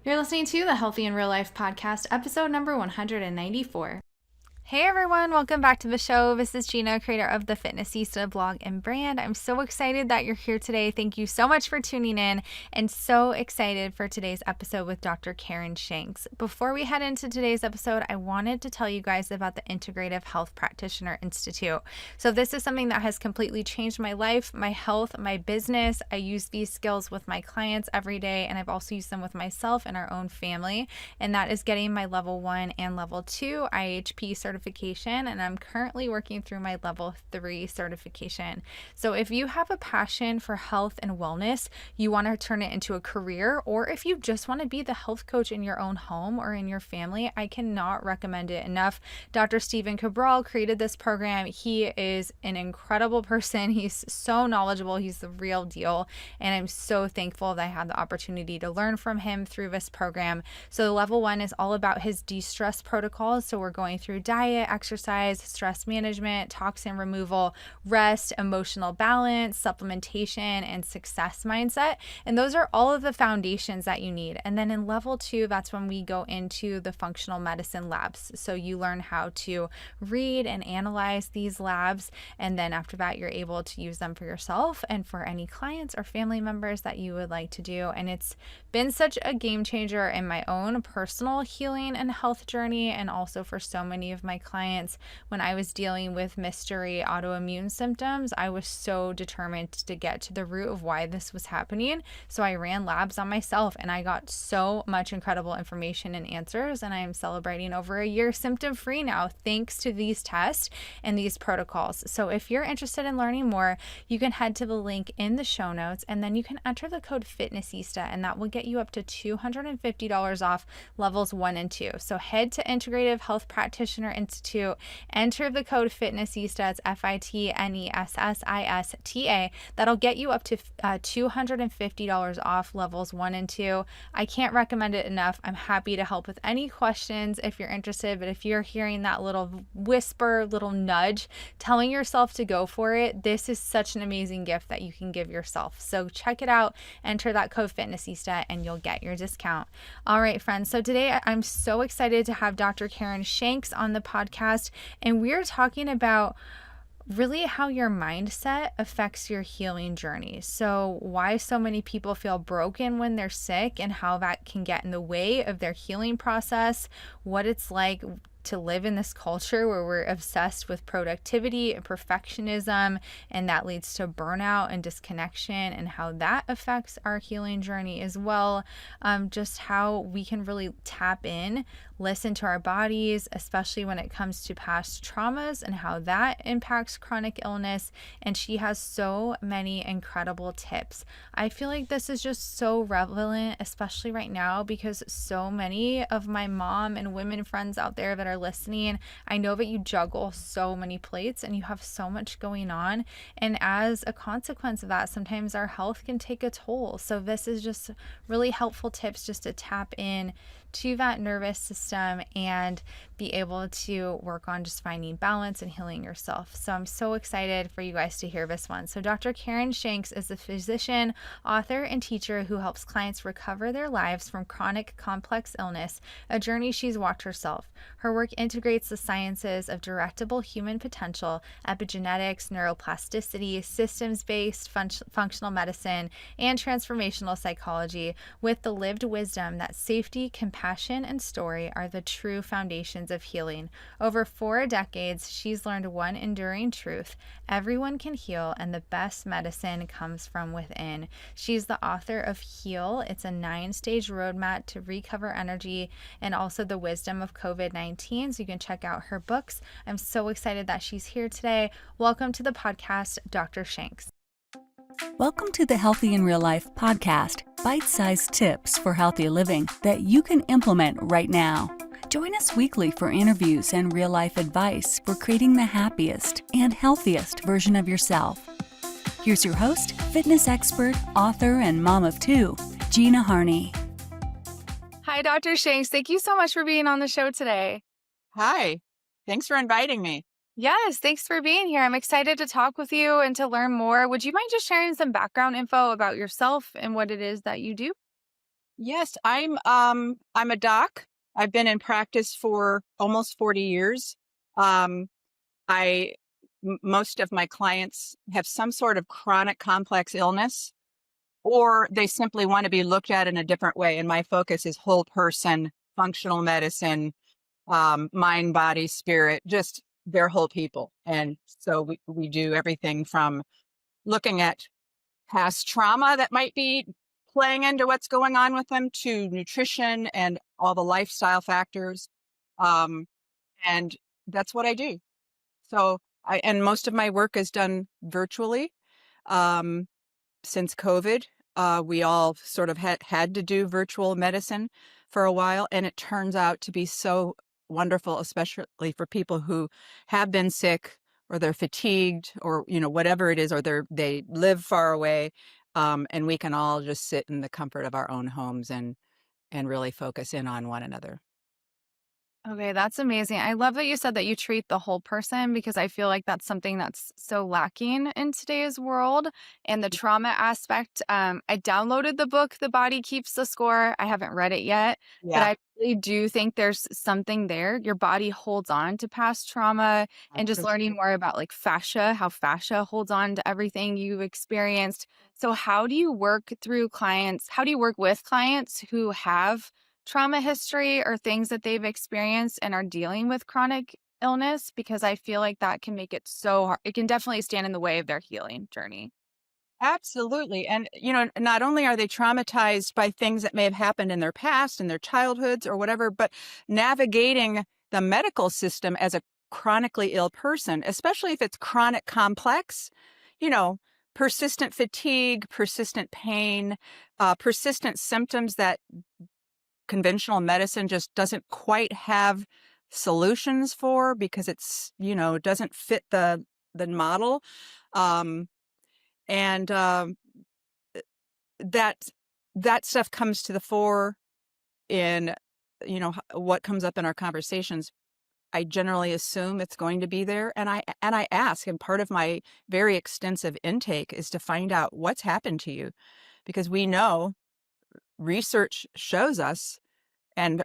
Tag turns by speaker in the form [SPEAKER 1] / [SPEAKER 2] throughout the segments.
[SPEAKER 1] You're listening to the Healthy in Real Life podcast, episode number 194. Hey everyone, welcome back to the show. This is Gina, creator of the Fitnessista blog and brand. I'm so excited that you're here today. Thank you so much for tuning in and so excited for today's episode with Dr. Karyn Shanks. Before we head into today's episode, I wanted to tell you guys about the Integrative Health Practitioner Institute. So this is something that has completely changed my life, my health, my business. I use these skills with my clients every day, and I've also used them with myself and our own family, and that is getting my level 1 and level 2 IHP certification, and I'm currently working through my level 3 certification. So if you have a passion for health and wellness, you want to turn it into a career, or if you just want to be the health coach in your own home or in your family, I cannot recommend it enough. Dr. Stephen Cabral created this program. He is an incredible person. He's so knowledgeable. He's the real deal, and I'm so thankful that I had the opportunity to learn from him through this program. So level 1 is all about his de-stress protocols. So we're going through diet, exercise, stress management, toxin removal, rest, emotional balance, supplementation, and success mindset. And those are all of the foundations that you need. And then in level 2, that's when we go into the functional medicine labs. So you learn how to read and analyze these labs. And then after that, you're able to use them for yourself and for any clients or family members that you would like to do. And it's been such a game changer in my own personal healing and health journey, and also for so many of my clients. When I was dealing with mystery autoimmune symptoms, I was so determined to get to the root of why this was happening. So I ran labs on myself, and I got so much incredible information and answers, and I am celebrating over a year symptom-free now thanks to these tests and these protocols. So if you're interested in learning more, you can head to the link in the show notes, and then you can enter the code Fitnessista, and that will get you up to $250 off levels 1 and 2. So head to Integrative Health Practitioner Institute, enter the code Fitnessista, it's FITNESSISTA. That'll get you up to $250 off levels 1 and 2. I can't recommend it enough. I'm happy to help with any questions if you're interested, but if you're hearing that little whisper, little nudge, telling yourself to go for it, this is such an amazing gift that you can give yourself. So check it out, enter that code Fitnessista, and you'll get your discount. All right, friends. So today I'm so excited to have Dr. Karyn Shanks on the podcast, and we're talking about really how your mindset affects your healing journey. So why so many people feel broken when they're sick, and how that can get in the way of their healing process, what it's like to live in this culture where we're obsessed with productivity and perfectionism, and that leads to burnout and disconnection, and how that affects our healing journey as well. Just how we can really tap in, listen to our bodies, especially when it comes to past traumas, and how that impacts chronic illness. And she has so many incredible tips. I feel like this is just so relevant, especially right now, because so many of my mom and women friends out there that are listening, I know that you juggle so many plates and you have so much going on, and as a consequence of that, sometimes our health can take a toll. So this is just really helpful tips just to tap in to that nervous system and be able to work on just finding balance and healing yourself. So I'm so excited for you guys to hear this one. So Dr. Karyn Shanks is a physician, author, and teacher who helps clients recover their lives from chronic complex illness, a journey she's walked herself. Her work integrates the sciences of directable human potential, epigenetics, neuroplasticity, systems-based functional medicine, and transformational psychology with the lived wisdom that safety, compassion, and story are the true foundations of healing. Over 4 decades, she's learned one enduring truth: everyone can heal, and the best medicine comes from within. She's the author of Heal. It's a 9-stage roadmap to recover energy, and also the wisdom of COVID-19. So you can check out her books. I'm so excited that she's here today. Welcome to the podcast, Dr. Shanks.
[SPEAKER 2] Welcome to the Healthy in Real Life podcast, bite-sized tips for healthy living that you can implement right now. Join us weekly for interviews and real-life advice for creating the happiest and healthiest version of yourself. Here's your host, fitness expert, author, and mom of 2, Gina Harney.
[SPEAKER 1] Hi, Dr. Shanks. Thank you so much for being on the show today.
[SPEAKER 3] Hi. Thanks for inviting me.
[SPEAKER 1] Yes, thanks for being here. I'm excited to talk with you and to learn more. Would you mind just sharing some background info about yourself and what it is that you do?
[SPEAKER 3] Yes, I'm a doc. I've been in practice for almost 40 years. Um, I Most of my clients have some sort of chronic complex illness, or they simply want to be looked at in a different way. And my focus is whole person, functional medicine, mind, body, spirit, just their whole people. And so we do everything from looking at past trauma that might be playing into what's going on with them to nutrition and all the lifestyle factors. Um, and that's what I do. So and most of my work is done virtually. Um, since COVID, we all sort of had to do virtual medicine for a while, and it turns out to be so wonderful, especially for people who have been sick or they're fatigued or whatever it is, or they live far away, and we can all just sit in the comfort of our own homes and really focus in on one another.
[SPEAKER 1] Okay, that's amazing. I love that you said that you treat the whole person because I feel like that's something that's so lacking in today's world. And the trauma aspect, I downloaded the book, The Body Keeps the Score. I haven't read it yet, but
[SPEAKER 3] Yeah,
[SPEAKER 1] I really do think there's something there. Your body holds on to past trauma, and just
[SPEAKER 3] absolutely.
[SPEAKER 1] learning more about like fascia, how fascia holds on to everything you've experienced. So, how do you work through clients? How do you work with clients who have trauma history or things that they've experienced and are dealing with chronic illness? Because I feel like that can make it so hard. It can definitely stand in the way of their healing journey.
[SPEAKER 3] Absolutely. And, not only are they traumatized by things that may have happened in their past, in their childhoods or whatever, but navigating the medical system as a chronically ill person, especially if it's chronic complex, you know, persistent fatigue, persistent pain, persistent symptoms that conventional medicine just doesn't quite have solutions for because it doesn't fit the model. Um, and that that stuff comes to the fore in what comes up in our conversations. I generally assume it's going to be there, and I ask, and part of my very extensive intake is to find out what's happened to you, because we know research shows us, and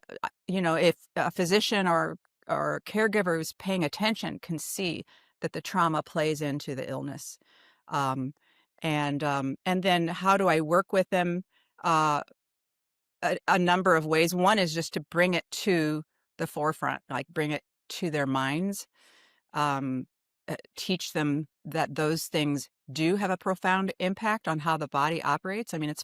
[SPEAKER 3] if a physician or caregiver who's paying attention can see that the trauma plays into the illness. um, and then how do I work with them? uh, a number of ways. One is just to bring it to the forefront, like bring it to their minds, um, teach them that those things do have a profound impact on how the body operates. I mean,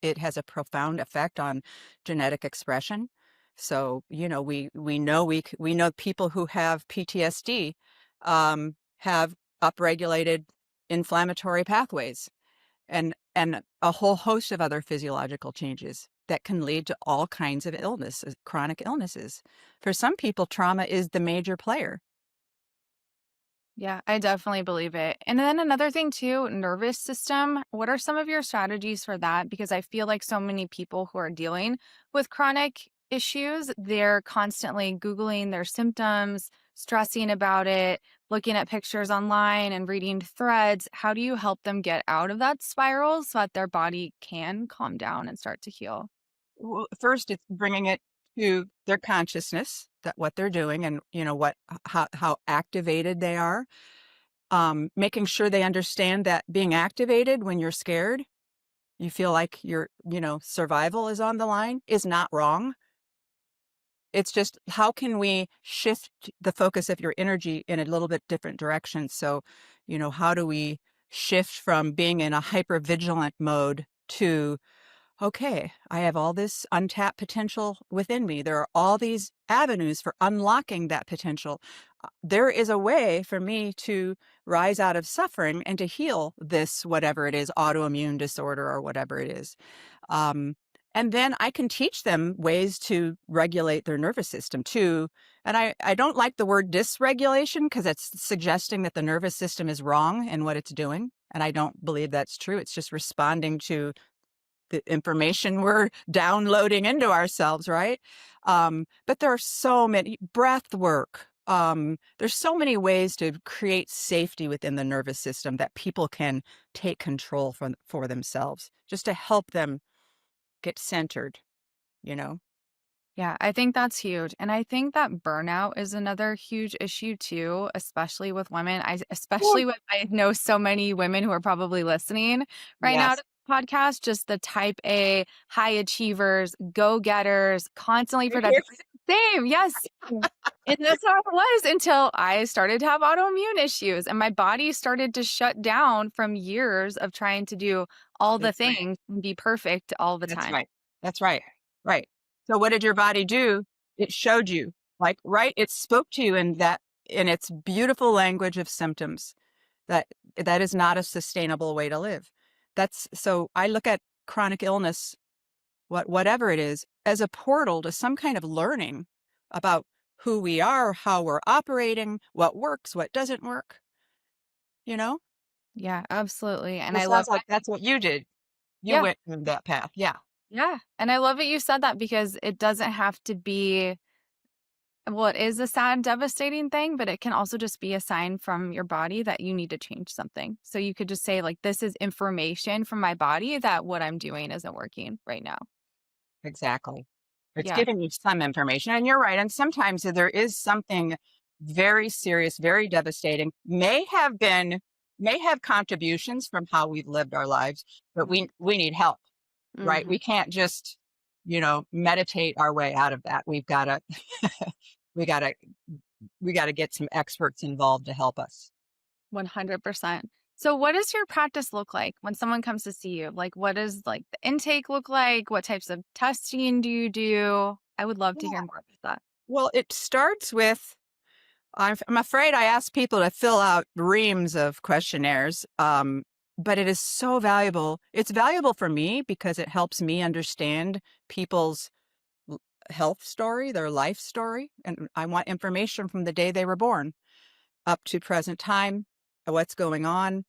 [SPEAKER 3] it has a profound effect on genetic expression. So, we know people who have PTSD have upregulated inflammatory pathways and a whole host of other physiological changes that can lead to all kinds of illnesses, chronic illnesses. For some people, trauma is the major player.
[SPEAKER 1] Yeah, I definitely believe it. And then another thing too, nervous system. What are some of your strategies for that? Because I feel like so many people who are dealing with chronic issues, they're constantly Googling their symptoms, stressing about it, looking at pictures online and reading threads. How do you help them get out of that spiral so that their body can calm down and start to heal?
[SPEAKER 3] Well, first, it's bringing it to their consciousness that what they're doing and how activated they are. Making sure they understand that being activated when you're scared, you feel like your survival is on the line, is not wrong. It's just, how can we shift the focus of your energy in a little bit different direction? So, how do we shift from being in a hyper vigilant mode to, okay, I have all this untapped potential within me. There are all these avenues for unlocking that potential. There is a way for me to rise out of suffering and to heal this, whatever it is, autoimmune disorder or whatever it is. Um, and then I can teach them ways to regulate their nervous system too. And I don't like the word dysregulation because it's suggesting that the nervous system is wrong in what it's doing. And I don't believe that's true. It's just responding to the information we're downloading into ourselves, right? But there are so many breath work. There's so many ways to create safety within the nervous system that people can take control for themselves, just to help them get centered. you know?
[SPEAKER 1] Yeah, I think that's huge. And I think that burnout is another huge issue too, especially with women.
[SPEAKER 3] Well,
[SPEAKER 1] I know so many women who are probably listening right now
[SPEAKER 3] yes.
[SPEAKER 1] to the podcast, just the type A, high achievers, go-getters, constantly
[SPEAKER 3] Same here.
[SPEAKER 1] productive. Same, yes. And that's how it was until I started to have autoimmune issues and my body started to shut down from years of trying to do all the
[SPEAKER 3] That's right.
[SPEAKER 1] things and be perfect all the
[SPEAKER 3] That's
[SPEAKER 1] time.
[SPEAKER 3] right. That's right. Right. So what did your body do? It showed you, like, right? It spoke to you in its beautiful language of symptoms that that is not a sustainable way to live. That's so I look at chronic illness, whatever it is, as a portal to some kind of learning about who we are, how we're operating, what works, what doesn't work, you know?
[SPEAKER 1] Yeah, absolutely. And
[SPEAKER 3] It
[SPEAKER 1] I love
[SPEAKER 3] sounds like that's what you did. You
[SPEAKER 1] yeah,
[SPEAKER 3] went through that path. Yeah,
[SPEAKER 1] yeah. And I love that you said that because it doesn't have to be well, it is a sad, devastating thing, but it can also just be a sign from your body that you need to change something. So you could just say, like, this is information from my body that what I'm doing isn't working right now.
[SPEAKER 3] exactly. It's
[SPEAKER 1] Yeah.
[SPEAKER 3] giving you some information, and you're right, and sometimes there is something very serious, very devastating, may have contributions from how we've lived our lives, but we need help, right?
[SPEAKER 1] Mm-hmm.
[SPEAKER 3] We can't just, meditate our way out of that. We've gotta we gotta we gotta get some experts involved to help us.
[SPEAKER 1] 100%. So what does your practice look like when someone comes to see you? Like, what does like the intake look like? What types of testing do you do? I would love to
[SPEAKER 3] Yeah.
[SPEAKER 1] hear more about that.
[SPEAKER 3] Well, it starts with I'm afraid I ask people to fill out reams of questionnaires, but it is so valuable. It's valuable for me because it helps me understand people's l- health story, their life story, and I want information from the day they were born up to present time, what's going on.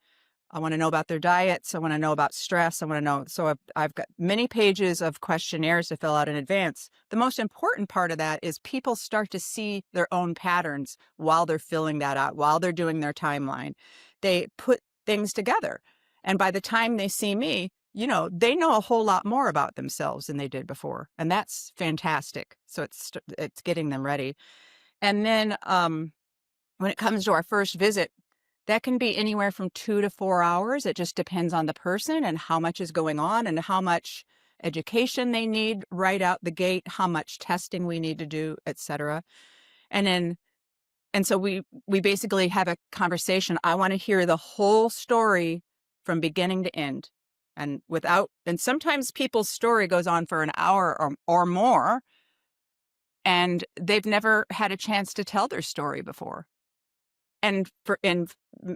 [SPEAKER 3] I want to know about their diets. I want to know about stress. I want to know. So I've got many pages of questionnaires to fill out in advance. The most important part of that is people start to see their own patterns while they're filling that out, while they're doing their timeline. They put things together. And by the time they see me, they know a whole lot more about themselves than they did before. And that's fantastic. So it's getting them ready. And then when it comes to our first visit, that can be anywhere from 2 to 4 hours. It just depends on the person and how much is going on and how much education they need right out the gate, how much testing we need to do, et cetera. And then and so we basically have a conversation. I want to hear the whole story from beginning to end. And sometimes people's story goes on for an hour or more, and they've never had a chance to tell their story before. And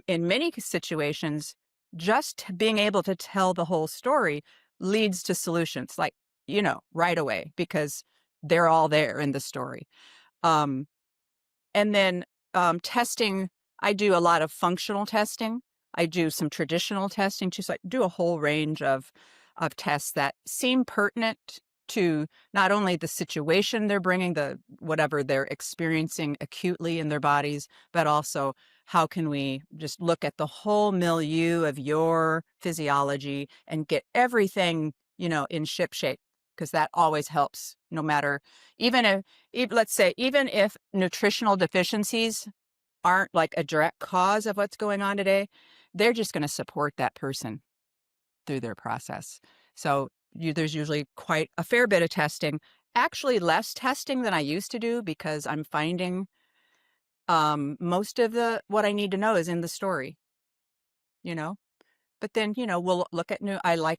[SPEAKER 3] in many situations, just being able to tell the whole story leads to solutions, like, right away, because they're all there in the story. Um, and then testing, I do a lot of functional testing. I do some traditional testing too. So I do a whole range of tests that seem pertinent to not only the situation they're bringing, the whatever they're experiencing acutely in their bodies, but also how can we just look at the whole milieu of your physiology and get everything, in ship shape, because that always helps, no matter, even let's say, even if nutritional deficiencies aren't like a direct cause of what's going on today, they're just going to support that person through their process. So there's usually quite a fair bit of testing, actually less testing than I used to do, because I'm finding most of the what I need to know is in the story, you know. But then, we'll look at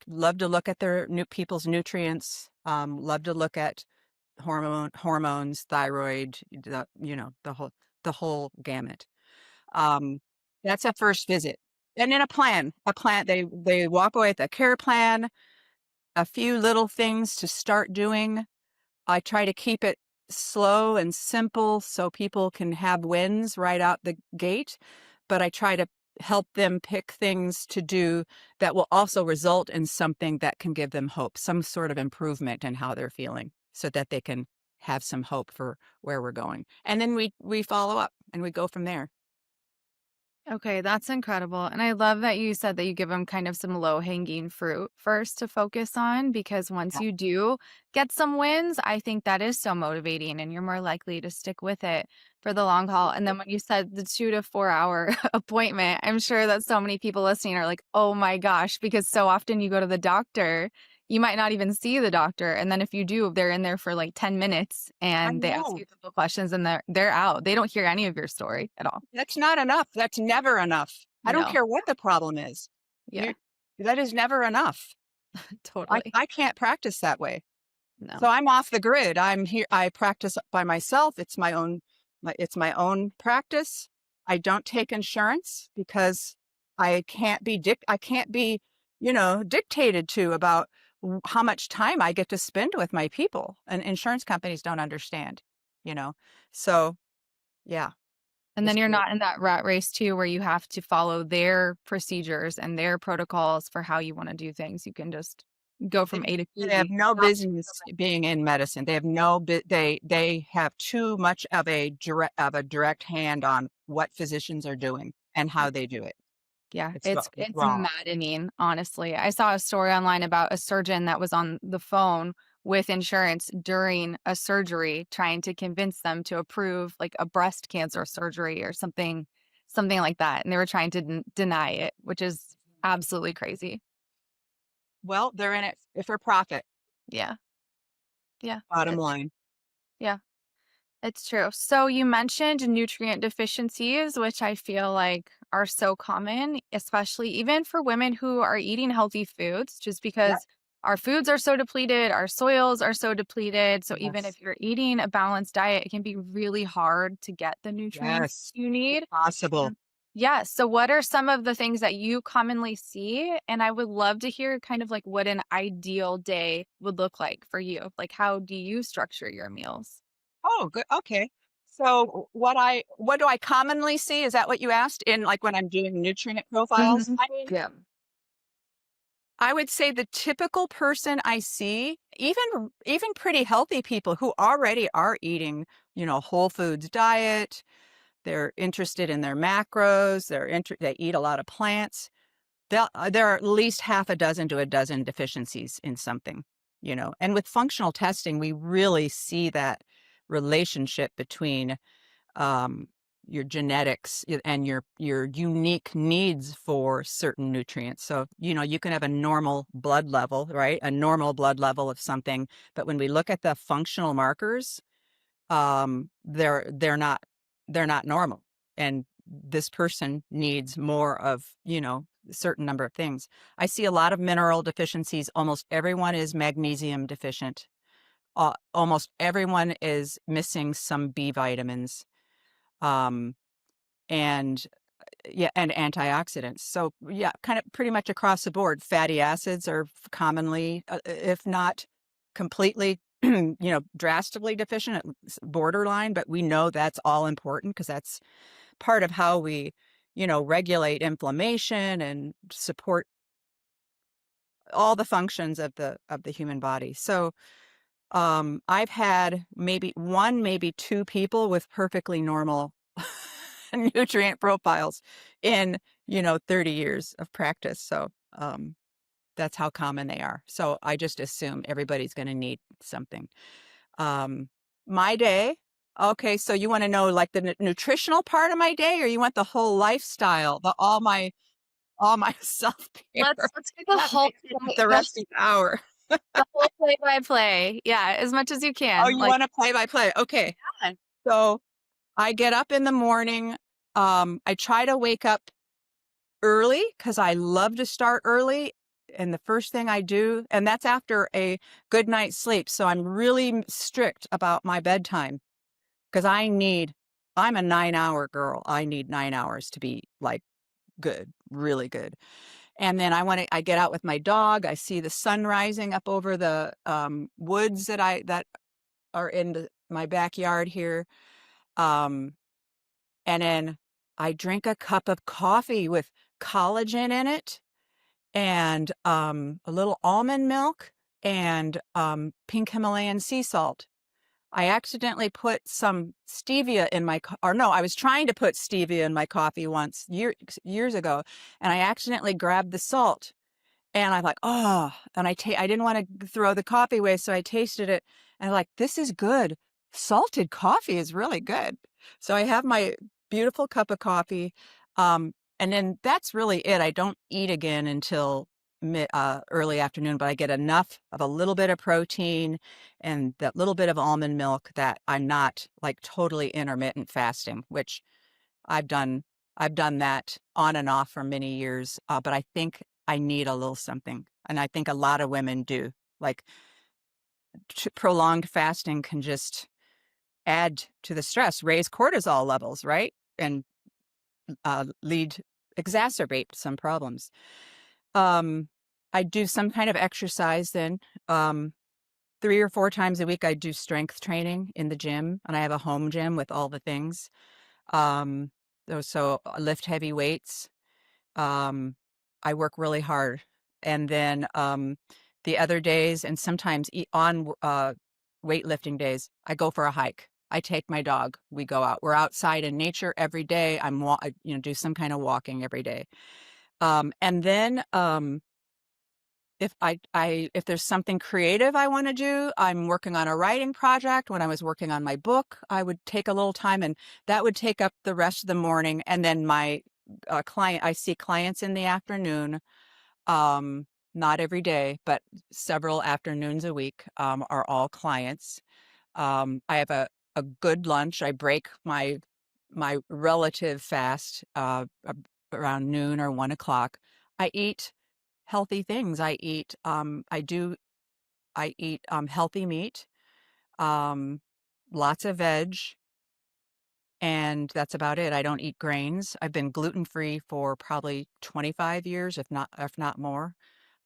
[SPEAKER 3] love to look at their new people's nutrients, love to look at hormones, thyroid, the whole gamut. Um, that's a first visit. And then a plan, they walk away with a care plan, a few little things to start doing. I try to keep it slow and simple so people can have wins right out the gate, but I try to help them pick things to do that will also result in something that can give them hope, some sort of improvement in how they're feeling, so that they can have some hope for where we're going. And then we follow up and we go from there.
[SPEAKER 1] Okay, that's incredible. And I love that you said that you give them kind of some low hanging fruit first to focus on, because once
[SPEAKER 3] Yeah.
[SPEAKER 1] you do get some wins, I think that is so motivating and you're more likely to stick with it for the long haul. And then when you said the 2 to 4 hour appointment, I'm sure that so many people listening are like, oh my gosh, because so often you go to the doctor, you might not even see the doctor. And then if you do, they're in there for like 10 minutes
[SPEAKER 3] I
[SPEAKER 1] and they ask
[SPEAKER 3] know.
[SPEAKER 1] you a couple questions and they're out. They don't hear any of your story at all.
[SPEAKER 3] That's not enough. That's never enough. I don't
[SPEAKER 1] No.
[SPEAKER 3] care what the problem is.
[SPEAKER 1] Yeah.
[SPEAKER 3] You that is never enough.
[SPEAKER 1] Totally.
[SPEAKER 3] I can't practice that way. So
[SPEAKER 1] No.
[SPEAKER 3] I'm off the grid. I'm here. I practice by myself. It's my own practice. I don't take insurance because I can't be, dictated to about how much time I get to spend with my people. And insurance companies don't understand, you know. So yeah,
[SPEAKER 1] And then
[SPEAKER 3] just
[SPEAKER 1] you're
[SPEAKER 3] do it.
[SPEAKER 1] not in that rat race too where you have to follow their procedures and their protocols for how you wanna do things. You can just go
[SPEAKER 3] They
[SPEAKER 1] from A to
[SPEAKER 3] they have
[SPEAKER 1] B.
[SPEAKER 3] no
[SPEAKER 1] Not
[SPEAKER 3] business being in medicine. They have no bit. They have too much of a direct hand on what physicians are doing and how they do it.
[SPEAKER 1] Yeah,
[SPEAKER 3] It's
[SPEAKER 1] it's
[SPEAKER 3] wrong.
[SPEAKER 1] maddening, honestly. I saw a story online about a surgeon that was on the phone with insurance during a surgery trying to convince them to approve, like, a breast cancer surgery or something like that, and they were trying to deny it, which is absolutely crazy.
[SPEAKER 3] Well, they're in it for profit.
[SPEAKER 1] Yeah, yeah,
[SPEAKER 3] Bottom line.
[SPEAKER 1] yeah. It's true. So you mentioned nutrient deficiencies, which I feel like are so common, especially even for women who are eating healthy foods, just
[SPEAKER 3] Yep.
[SPEAKER 1] because our foods are so depleted, our soils are so depleted. So even
[SPEAKER 3] Yes.
[SPEAKER 1] if you're eating a balanced diet, it can be really hard to get the nutrients
[SPEAKER 3] Yes.
[SPEAKER 1] you need.
[SPEAKER 3] Impossible.
[SPEAKER 1] Yeah. So what are some of the things that you commonly see? And I would love to hear kind of like what an ideal day would look like for you. Like, how do you structure your meals?
[SPEAKER 3] Oh, good. Okay. So what do I commonly see? Is that what you asked in like when I'm doing nutrient profiles?
[SPEAKER 1] Mhm.
[SPEAKER 3] I mean,
[SPEAKER 1] Yeah.
[SPEAKER 3] I would say the typical person I see, even pretty healthy people who already are eating, whole foods diet, they're interested in their macros, they eat a lot of plants. There are at least half a dozen to a dozen deficiencies in something, And with functional testing, we really see that relationship between um, your genetics and your unique needs for certain nutrients. So, you can have a normal blood level, right? A normal blood level of something, but when we look at the functional markers, they're not normal, and this person needs more of a certain number of things. I see a lot of mineral deficiencies. Almost everyone is magnesium deficient. Almost everyone is missing some B vitamins. Um, and yeah, and antioxidants. So yeah, kind of pretty much across the board. Fatty acids are commonly, if not completely, drastically deficient, borderline. But we know that's all important because that's part of how we, regulate inflammation and support all the functions of the human body. So I've had maybe one, maybe two people with perfectly normal nutrient profiles in, 30 years of practice. So that's how common they are. So I just assume everybody's going to need something. Um, my day. Okay, so you want to know like the nutritional part of my day, or you want the whole lifestyle, all my self care?
[SPEAKER 1] Let's get the
[SPEAKER 3] That
[SPEAKER 1] whole
[SPEAKER 3] might take up the rest of the hour.
[SPEAKER 1] the whole play by play. Yeah, as much as you
[SPEAKER 3] Oh,
[SPEAKER 1] can.
[SPEAKER 3] you
[SPEAKER 1] Like,
[SPEAKER 3] want to play by play? Okay.
[SPEAKER 1] yeah.
[SPEAKER 3] So I get up in the morning. I try to wake up early because I love to start early. And the first thing I do, and that's after a good night's sleep. So I'm really strict about my bedtime because I'm a 9-hour girl. I need 9 hours to be like good, really good. And then I get out with my dog. I see the sun rising up over the woods that are in my backyard here. Um, And then I drink a cup of coffee with collagen in it and a little almond milk and pink Himalayan sea salt. I accidentally put some stevia in my, or no, I was trying to put stevia in my coffee once years ago, and I accidentally grabbed the salt. And I'm like, oh, and I didn't want to throw the coffee away, so I tasted it, and I'm like, this is good. Salted coffee is really good. So I have my beautiful cup of coffee, and then that's really it. I don't eat again until early afternoon, but I get enough of a little bit of protein and that little bit of almond milk that I'm not like totally intermittent fasting, which I've done I've done that on and off for many years, but I think I need a little something, and I think a lot of women do. Like prolonged fasting can just add to the stress, raise cortisol levels, right? And lead exacerbate some problems. Um, I do some kind of exercise then. 3 or 4 times a week, I do strength training in the gym, and I have a home gym with all the things. Um, so I lift heavy weights. Um, I work really hard. And then the other days, and sometimes on weightlifting days, I go for a hike. I take my dog. We go out. We're outside in nature every day. Do some kind of walking every day. And then if there's something creative I want to do, I'm working on a writing project. When I was working on my book, I would take a little time, and that would take up the rest of the morning. And then my I see clients in the afternoon, not every day, but several afternoons a week, are all clients. I have a good lunch. I break my relative fast around noon or 1 o'clock. I eat healthy things. I eat healthy meat, um, lots of veg, and that's about it. I don't eat grains. I've been gluten-free for probably 25 years, if not more.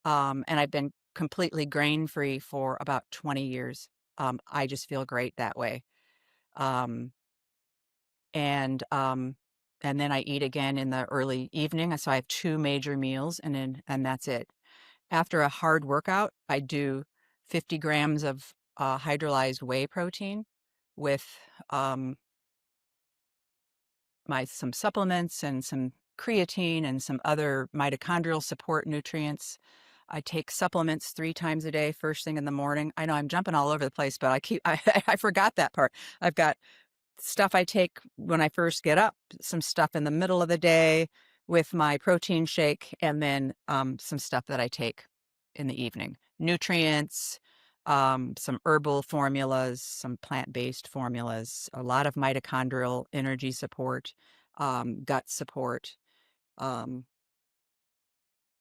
[SPEAKER 3] And I've been completely grain-free for about 20 years. I just feel great that way. Um, and and then I eat again in the early evening. So I have 2 major meals, and that's it. After a hard workout, I do 50 grams of hydrolyzed whey protein with um, some supplements and some creatine and some other mitochondrial support nutrients. I take supplements 3 times a day, first thing in the morning. I know I'm jumping all over the place, but I forgot that part. I've got stuff I take when I first get up, some stuff in the middle of the day with my protein shake, and then some stuff that I take in the evening. Nutrients, some herbal formulas, some plant-based formulas, a lot of mitochondrial energy support, gut support. Um,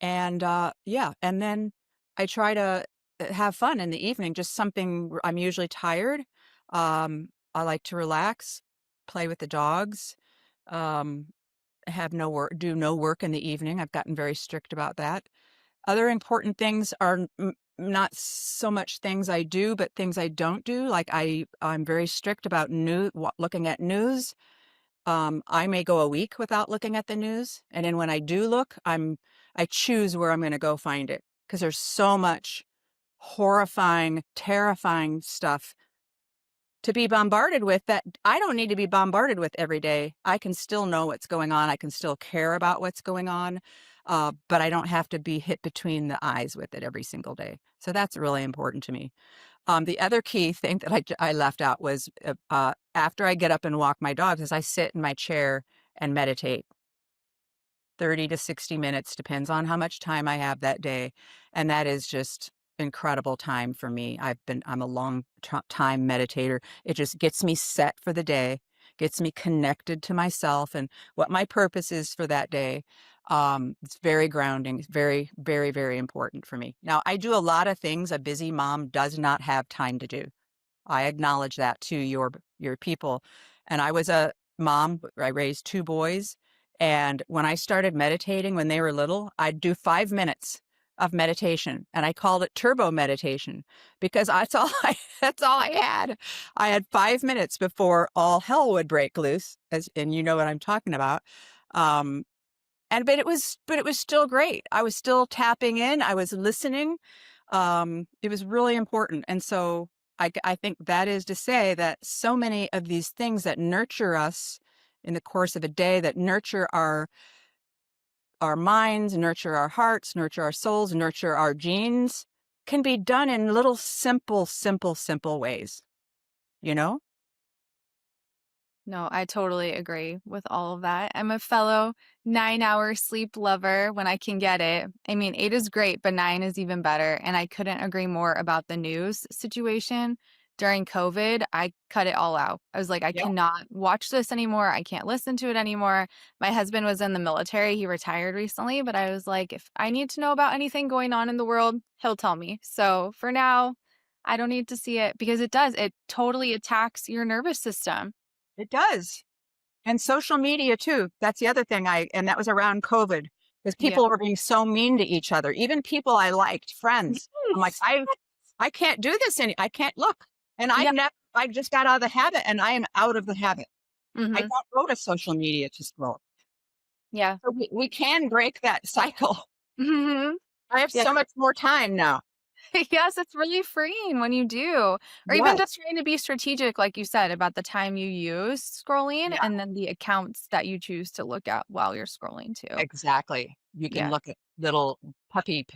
[SPEAKER 3] and yeah, and then I try to have fun in the evening, just something. I'm usually tired. I like to relax, play with the dogs, um, have no work, do no work in the evening. I've gotten very strict about that. Other important things are not so much things I do, but things I don't do. Like I'm very strict about looking at news. I may go a week without looking at the news, and then when I do look, I choose where I'm going to go find it, because there's so much horrifying, terrifying stuff to be bombarded with that I don't need to be bombarded with every day. I can still know what's going on. I can still care about what's going on, but I don't have to be hit between the eyes with it every single day. So that's really important to me. The other key thing that I left out was after I get up and walk my dogs, is I sit in my chair and meditate. 30 to 60 minutes, depends on how much time I have that day. And that is just incredible time for me. I'm a long time meditator. It just gets me set for the day, gets me connected to myself and what my purpose is for that day. It's very grounding. It's very, very, very important for me. Now, I do a lot of things a busy mom does not have time to do. I acknowledge that to your people. And I was a mom. I raised 2 boys. And when I started meditating when they were little, I'd do 5 minutes of meditation, and I called it turbo meditation, because that's all I had. I had 5 minutes before all hell would break loose, and you know what I'm talking about. Um, but it was still great. I was still tapping in. I was listening. It was really important. And so I think that is to say that so many of these things that nurture us in the course of a day, that nurture our minds, nurture our hearts, nurture our souls, nurture our genes, can be done in little simple ways, you know?
[SPEAKER 1] No, I totally agree with all of that. I'm a fellow 9-hour sleep lover when I can get it. I mean, 8 is great, but 9 is even better. And I couldn't agree more about the news situation. During COVID, I cut it all out. I was like, I
[SPEAKER 3] Yeah.
[SPEAKER 1] cannot watch this anymore. I can't listen to it anymore. My husband was in the military. He retired recently, but I was like, if I need to know about anything going on in the world, he'll tell me. So for now, I don't need to see it because it does. It totally attacks your nervous system.
[SPEAKER 3] It does. And social media too. That's the other thing and that was around COVID because
[SPEAKER 1] Yeah.
[SPEAKER 3] people were being so mean to each other, even people I liked, friends. I'm like,
[SPEAKER 1] Yes.
[SPEAKER 3] I can't do this I can't look. And
[SPEAKER 1] Yeah.
[SPEAKER 3] I just got out of the habit and I am out of the habit. I
[SPEAKER 1] Mhm.
[SPEAKER 3] don't go to social media to scroll.
[SPEAKER 1] Yeah.
[SPEAKER 3] So we can break that cycle.
[SPEAKER 1] Mhm.
[SPEAKER 3] I have
[SPEAKER 1] Yeah.
[SPEAKER 3] so much more time now.
[SPEAKER 1] Yes, it's really freeing when you do. Or even
[SPEAKER 3] Yes.
[SPEAKER 1] just trying to be strategic, like you said, about the time you use scrolling
[SPEAKER 3] Yeah,
[SPEAKER 1] and then the accounts that you choose to look at while you're scrolling too.
[SPEAKER 3] exactly. You can
[SPEAKER 1] Yeah.
[SPEAKER 3] look at little puppy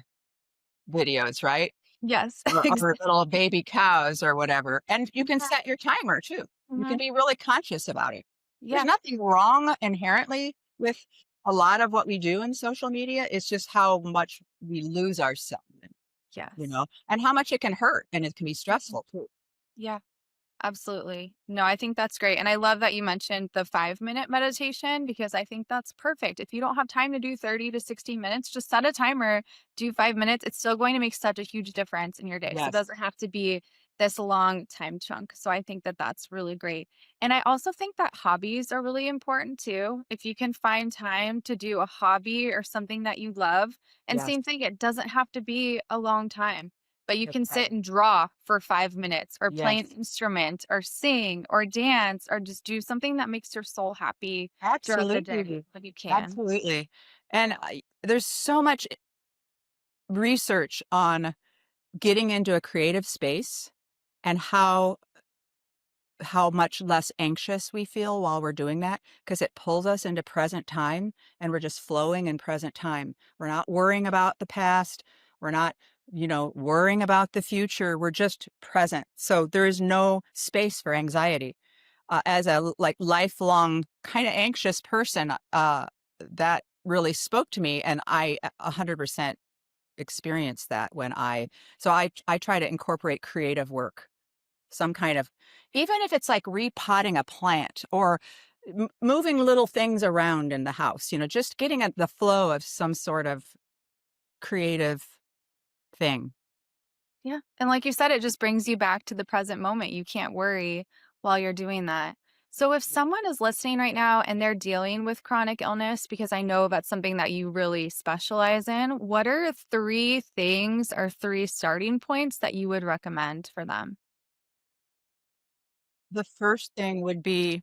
[SPEAKER 3] videos, right?
[SPEAKER 1] Yes.
[SPEAKER 3] Or little
[SPEAKER 1] Exactly.
[SPEAKER 3] baby cows or whatever. And you can
[SPEAKER 1] Yeah.
[SPEAKER 3] set your timer too. You can
[SPEAKER 1] Mhm.
[SPEAKER 3] be really conscious about it. There's
[SPEAKER 1] Yeah.
[SPEAKER 3] nothing wrong inherently with a lot of what we do in social media. It's just how much we lose ourselves,
[SPEAKER 1] Yes.
[SPEAKER 3] and how much it can hurt and it can be
[SPEAKER 1] Mhm.
[SPEAKER 3] stressful too.
[SPEAKER 1] Yeah. Absolutely. No, I think that's great. And I love that you mentioned the 5-minute meditation because I think that's perfect. If you don't have time to do 30 to 60 minutes, just set a timer, do 5 minutes. It's still going to make such a huge difference in your day. So it
[SPEAKER 3] Yes.
[SPEAKER 1] doesn't have to be this long time chunk. So I think that that's really great. And I also think that hobbies are really important too. If you can find time to do a hobby or something that you love, and
[SPEAKER 3] Yes.
[SPEAKER 1] same thing, it doesn't have to be a long time. But you
[SPEAKER 3] That's
[SPEAKER 1] can
[SPEAKER 3] right.
[SPEAKER 1] sit and draw for 5 minutes or play an
[SPEAKER 3] Yes.
[SPEAKER 1] instrument or sing or dance or just do something that makes your soul happy throughout the day
[SPEAKER 3] Absolutely.
[SPEAKER 1] when you can.
[SPEAKER 3] Absolutely. And there's so much research on getting into a creative space and how much less anxious we feel while we're doing that because it pulls us into present time and we're just flowing in present time. We're not worrying about the past. We're not, worrying about the future. We're just present. So there is no space for anxiety. As a like lifelong kind of anxious person, that really spoke to me, and I 100% experienced that so I try to incorporate creative work, some kind of, even if it's like repotting a plant or moving little things around in the house, just getting at the flow of some sort of creative thing.
[SPEAKER 1] Yeah. And like you said, it just brings you back to the present moment. You can't worry while you're doing that. So if someone is listening right now and they're dealing with chronic illness, because I know that's something that you really specialize in, what are 3 things or 3 starting points that you would recommend for them?
[SPEAKER 3] The first thing would be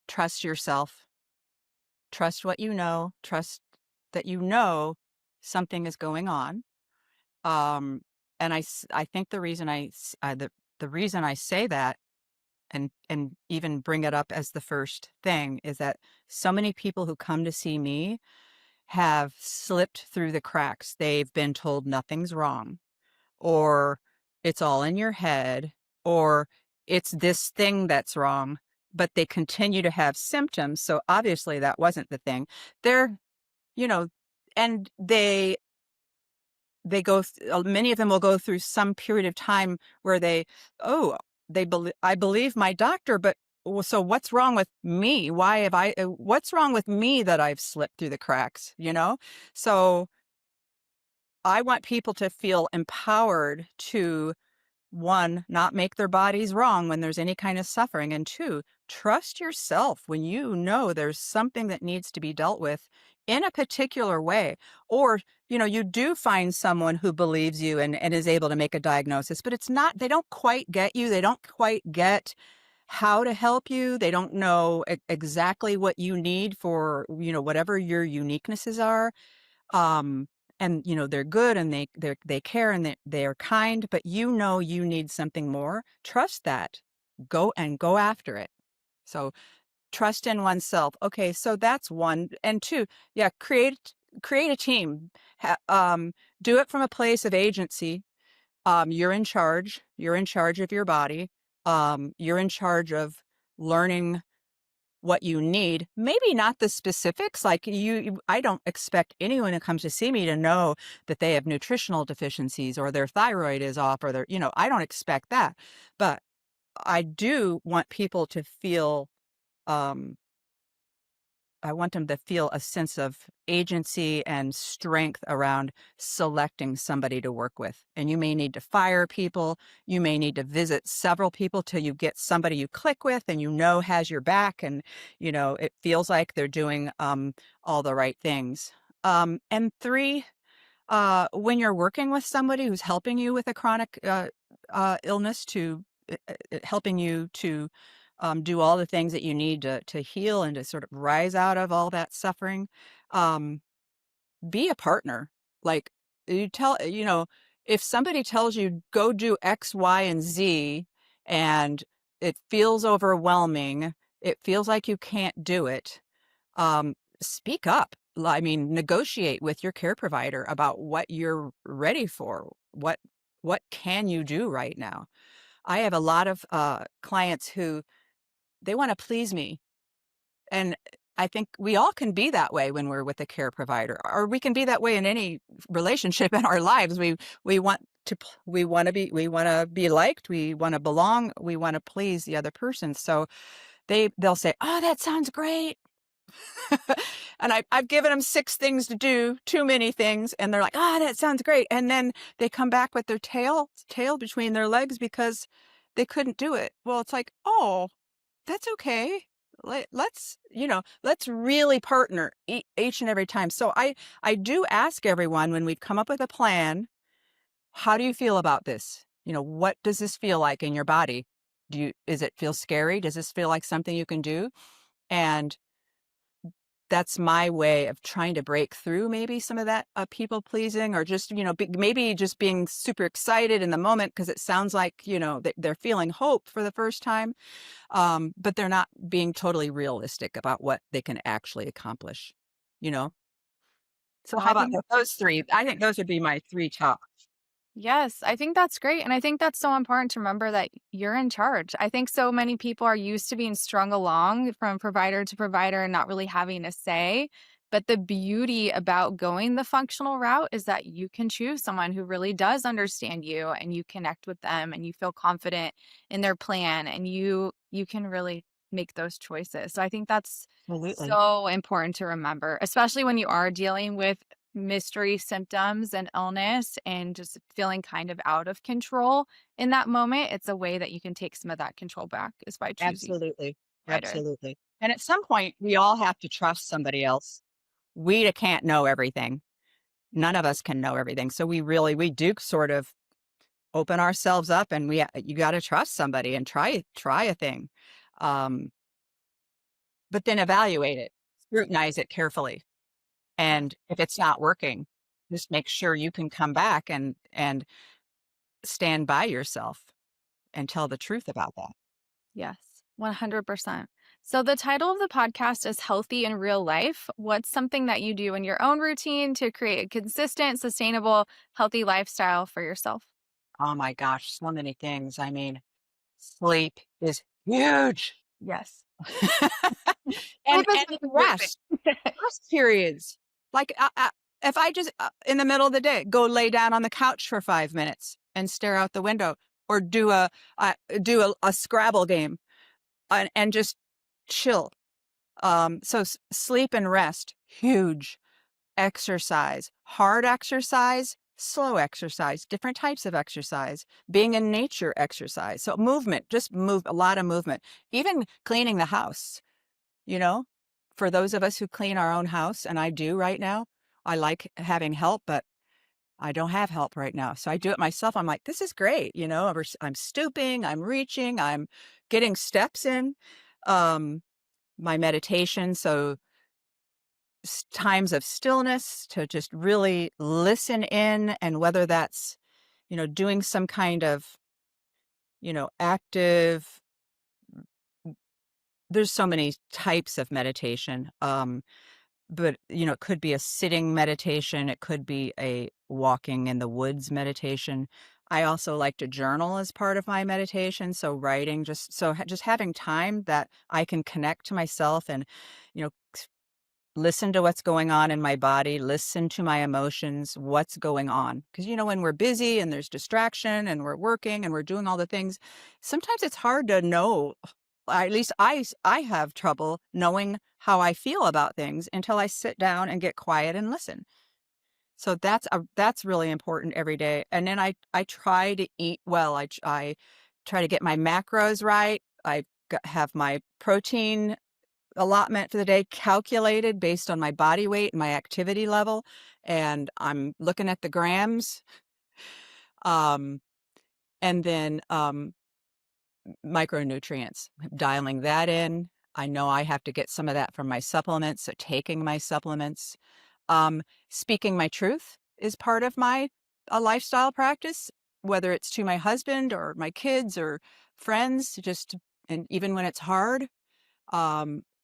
[SPEAKER 3] trust yourself, trust what you know, trust that something is going on. Um, and I think the reason I say that and even bring it up as the first thing is that so many people who come to see me have slipped through the cracks. They've been told nothing's wrong, or it's all in your head, or it's this thing that's wrong, but they continue to have symptoms. So obviously that wasn't the thing. They're, you know, and many of them will go through some period of time where I believe my doctor, but so what's wrong with me? What's wrong with me that I've slipped through the cracks, So I want people to feel empowered to, one, not make their bodies wrong when there's any kind of suffering, and two, trust yourself when you know there's something that needs to be dealt with in a particular way. Or, you do find someone who believes you and is able to make a diagnosis, but they don't quite get you. They don't quite get how to help you. They don't know exactly what you need for, whatever your uniquenesses are. and they're good, and they care, and they're kind, but you need something more. Trust that. Go after it. So trust in oneself. Okay, so that's one. And two, yeah, create a team. Do it from a place of agency. You're in charge. You're in charge of your body. You're in charge of learning what you need. Maybe not the specifics. Like I don't expect anyone who comes to see me to know that they have nutritional deficiencies or their thyroid is off or I don't expect that. But I do want people to feel, um, I want them to feel a sense of agency and strength around selecting somebody to work with. And you may need to fire people. You may need to visit several people till you get somebody you click with and has your back, and it feels like they're doing all the right things. And three, when you're working with somebody who's helping you with a chronic illness, helping you to do all the things that you need to heal and to sort of rise out of all that suffering, um, be a partner. Like if somebody tells you go do X, Y, and Z, and it feels overwhelming, it feels like you can't do it, um, speak up. I mean, negotiate with your care provider about what you're ready for. What can you do right now? I have a lot of clients who they want to please me, and I think we all can be that way when we're with a care provider, or we can be that way in any relationship in our lives. We want we want to be liked, we want to belong, we want to please the other person. So they'll say, "Oh, that sounds great." And I've given them 6 things to do, too many things, and they're like, "Ah, that sounds great." And then they come back with their tail between their legs because they couldn't do it. Well, it's like, "Oh, that's okay. Let's really partner each and every time." So I do ask everyone when we've come up with a plan, "How do you feel about this? What does this feel like in your body? Does it feel scary? Does this feel like something you can do?" And that's my way of trying to break through maybe some of that people pleasing, or just maybe just being super excited in the moment because it sounds like they're feeling hope for the first time, but they're not being totally realistic about what they can actually accomplish. you know so
[SPEAKER 1] Well,
[SPEAKER 3] how
[SPEAKER 1] I
[SPEAKER 3] about
[SPEAKER 1] think
[SPEAKER 3] those three? I think those would be my three top.
[SPEAKER 1] yes, I think that's great. And I think that's so important to remember that you're in charge. I think so many people are used to being strung along from provider to provider and not really having a say. But the beauty about going the functional route is that you can choose someone who really does understand you, and you connect with them and you feel confident in their plan, and you can really make those choices. So I think that's
[SPEAKER 3] Absolutely.
[SPEAKER 1] so important to remember, especially when you are dealing with mystery symptoms and illness and just feeling kind of out of control in that moment. It's a way that you can take some of that control back is by choosing
[SPEAKER 3] Absolutely.
[SPEAKER 1] a provider.
[SPEAKER 3] Absolutely. And at some point we all have to trust somebody else. We can't know everything. None of us can know everything, so we do sort of open ourselves up, and you got to trust somebody and try a thing, um, but then evaluate it, scrutinize it carefully,
[SPEAKER 1] Yeah.
[SPEAKER 3] and if it's not working, just make sure you can come back and stand by yourself and tell the truth about that.
[SPEAKER 1] Yes. 100%. So the title of the podcast is Healthy in Real Life. What's something that you do in your own routine to create a consistent, sustainable, healthy lifestyle for yourself?
[SPEAKER 3] Oh my gosh, so many things. I mean, sleep is huge.
[SPEAKER 1] Yes.
[SPEAKER 3] and
[SPEAKER 1] Sleep is
[SPEAKER 3] and
[SPEAKER 1] everything.
[SPEAKER 3] rest periods. Like, if I just in the middle of the day go lay down on the couch for 5 minutes and stare out the window, or do a Scrabble game, and just chill. So sleep and rest, huge. Exercise, hard exercise, slow exercise, different types of exercise, being in nature exercise. So movement, just move, a lot of movement, even cleaning the house, you know, for those of us who clean our own house, and I do right now. I like having help, but I don't have help right now. So I do it myself. I'm like, this is great. I'm stooping, I'm reaching, I'm getting steps in, my meditation. So times of stillness to just really listen in, and whether that's, doing some kind of, active, there's so many types of meditation. But, it could be a sitting meditation. It could be a walking in the woods meditation. I also like to journal as part of my meditation. So writing, just having time that I can connect to myself and, you know, listen to what's going on in my body, listen to my emotions, what's going on. Because, when we're busy and there's distraction and we're working and we're doing all the things, sometimes it's hard to know. At least I have trouble knowing how I feel about things until I sit down and get quiet and listen. So that's really important every day. And then I try to eat well. I try to get my macros right. Have my protein allotment for the day calculated based on my body weight and my activity level, and I'm looking at the grams. Um, and then micronutrients, dialing that in. I know I have to get some of that from my supplements, so taking my supplements. Speaking my truth is part of my lifestyle practice, whether it's to my husband or my kids or friends, and even when it's hard.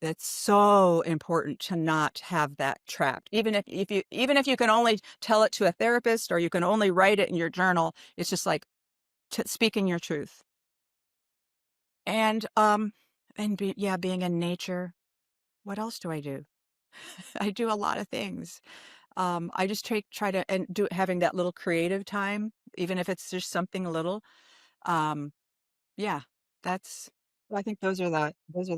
[SPEAKER 3] It's so important to not have that trapped. Even if you can only tell it to a therapist, or you can only write it in your journal, it's just like speaking your truth. And being in nature. What else do I do? I do a lot of things. I just try to and do having that little creative time, even if it's just something little. Um, yeah, that's. I think those are the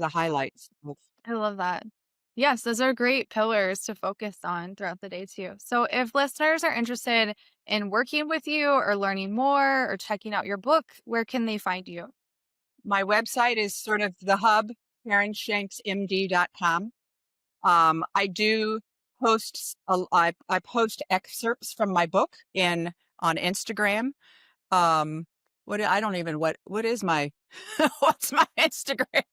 [SPEAKER 3] highlights of.
[SPEAKER 1] I love that. Yes, those are great pillars to focus on throughout the day too. So if listeners are interested in working with you or learning more or checking out your book, where can they find you?
[SPEAKER 3] My website is sort of the hub, KarynShanksMD.com. I do post, I post excerpts from my book on Instagram. I don't even, what is my, what's my Instagram?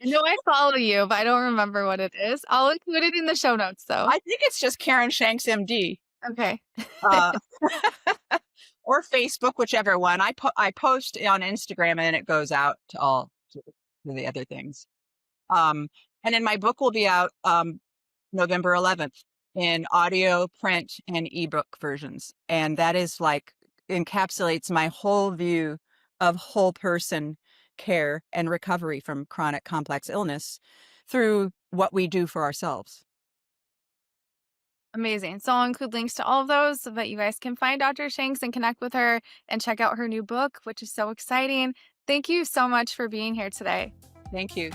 [SPEAKER 1] I know I follow you, but I don't remember what it is. I'll include it in the show notes though.
[SPEAKER 3] I think it's just Karyn Shanks MD.
[SPEAKER 1] Okay.
[SPEAKER 3] Uh, or Facebook, whichever one. I post on Instagram, and then it goes out to the other things. And then my book will be out November 11th in audio, print, and ebook versions. And that is encapsulates my whole view of whole person care and recovery from chronic complex illness through what we do for ourselves.
[SPEAKER 1] Amazing. So I'll include links to all of those so that you guys can find Dr. Shanks and connect with her and check out her new book, which is so exciting. Thank you so much for being here today.
[SPEAKER 3] Thank you.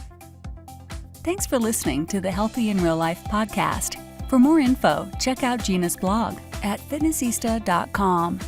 [SPEAKER 2] Thanks for listening to the Healthy in Real Life podcast. For more info, check out Gina's blog at fitnessista.com.